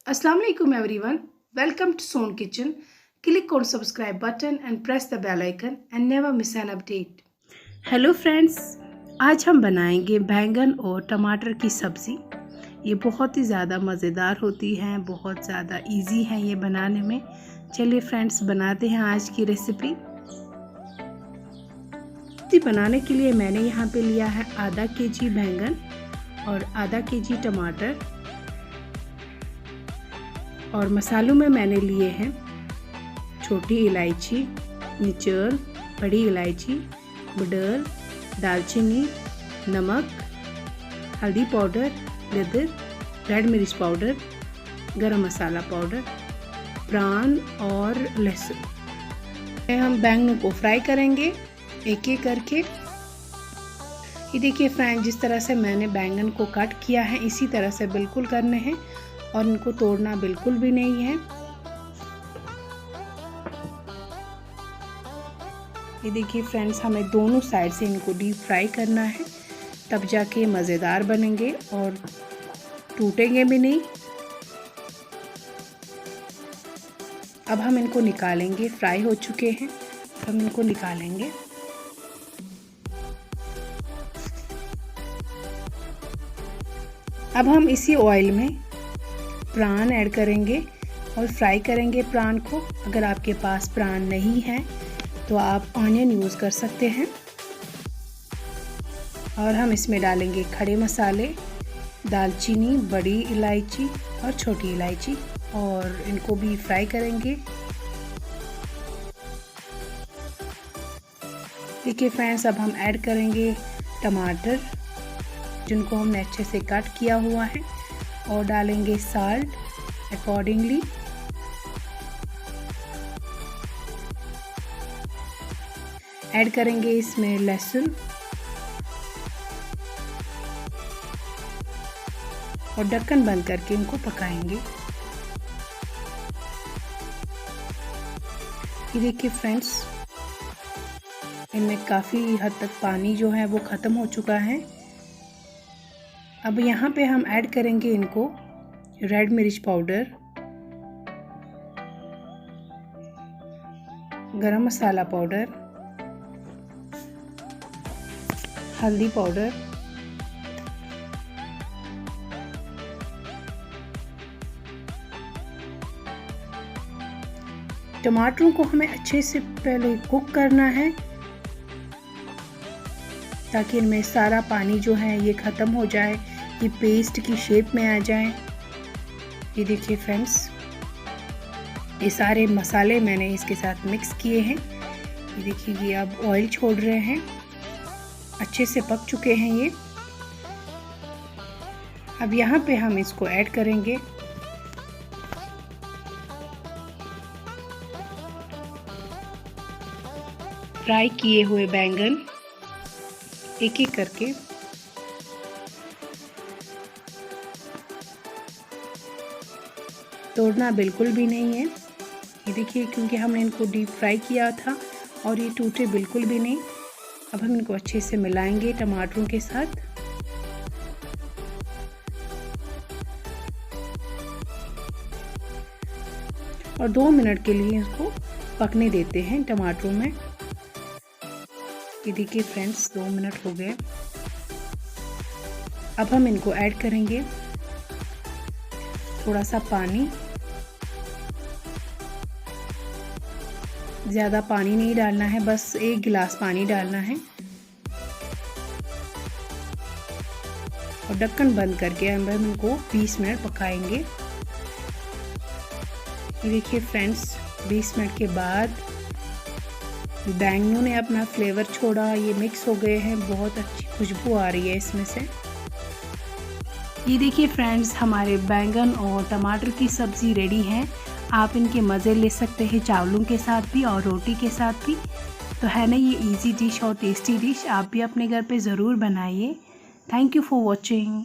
Assalamu alaikum everyone. Welcome to Soon Kitchen. Click on subscribe button and press the bell icon and never miss an update. Hello friends, आज हम बनाएंगे बैंगन और टमाटर की सब्ज़ी। ये बहुत ही ज़्यादा मज़ेदार होती है, बहुत ज़्यादा इजी है ये बनाने में। चलिए फ्रेंड्स, बनाते हैं आज की रेसिपी। बनाने के लिए मैंने यहाँ पे लिया है आधा केजी बैंगन और आधा केजी टमाटर। और मसालों में मैंने लिए हैं छोटी इलायची, निचोल, बड़ी इलायची, बडर, दालचीनी, नमक, हल्दी पाउडर, लेदर, रेड मिर्च पाउडर, गरम मसाला पाउडर, प्रान और लहसुन। हम बैंगनों को फ्राई करेंगे एक एक करके। ये देखिए फ्रेंड, जिस तरह से मैंने बैंगन को कट किया है इसी तरह से बिल्कुल करने हैं और इनको तोड़ना बिल्कुल भी नहीं है। ये देखिए फ्रेंड्स, हमें दोनों साइड से इनको डीप फ्राई करना है, तब जाके मज़ेदार बनेंगे और टूटेंगे भी नहीं। अब हम इनको निकालेंगे, फ्राई हो चुके हैं, हम इनको निकालेंगे। अब हम इसी ऑयल में प्रान ऐड करेंगे और फ्राई करेंगे प्रान को। अगर आपके पास प्रान नहीं है तो आप ऑनियन यूज़ कर सकते हैं। और हम इसमें डालेंगे खड़े मसाले, दालचीनी, बड़ी इलायची और छोटी इलायची, और इनको भी फ्राई करेंगे। देखिए फ्रेंड्स, अब हम ऐड करेंगे टमाटर जिनको हमने अच्छे से कट किया हुआ है, और डालेंगे साल्ट अकॉर्डिंगली। ऐड करेंगे इसमें लहसुन और ढक्कन बंद करके इनको पकाएंगे। ये देखिए फ्रेंड्स, इनमें काफ़ी हद तक पानी जो है वो ख़त्म हो चुका है। अब यहाँ पे हम ऐड करेंगे इनको रेड मिर्च पाउडर, गरम मसाला पाउडर, हल्दी पाउडर, टमाटरों को हमें अच्छे से पहले कुक करना है ताकि इनमें सारा पानी जो है ये ख़त्म हो जाए, ये पेस्ट की शेप में आ जाए। ये देखिए फ्रेंड्स, ये सारे मसाले मैंने इसके साथ मिक्स किए हैं। ये देखिए, ये अब ऑयल छोड़ रहे हैं, अच्छे से पक चुके हैं ये। अब यहाँ पे हम इसको ऐड करेंगे फ्राई किए हुए बैंगन एक एक करके। तोड़ना बिल्कुल भी नहीं है। ये देखिए, क्योंकि हमने इनको डीप फ्राई किया था और ये टूटे बिल्कुल भी नहीं। अब हम इनको अच्छे से मिलाएंगे टमाटरों के साथ। और 2 मिनट के लिए इसको पकने देते हैं टमाटरों में। ये देखिए फ्रेंड्स, 2 मिनट हो गए। अब हम इनको ऐड करेंगे थोड़ा सा पानी। ज़्यादा पानी नहीं डालना है, बस 1 गिलास पानी डालना है। और ढक्कन बंद करके हम इनको 20 मिनट पकाएंगे। ये देखिए फ्रेंड्स, 20 मिनट के बाद बैंगनों ने अपना फ्लेवर छोड़ा, ये मिक्स हो गए हैं, बहुत अच्छी खुशबू आ रही है इसमें से। ये देखिए फ्रेंड्स, हमारे बैंगन और टमाटर की सब्ज़ी रेडी है। आप इनके मज़े ले सकते हैं चावलों के साथ भी और रोटी के साथ भी। तो है ना ये इजी डिश और टेस्टी डिश, आप भी अपने घर पे ज़रूर बनाइए। Thank you for watching.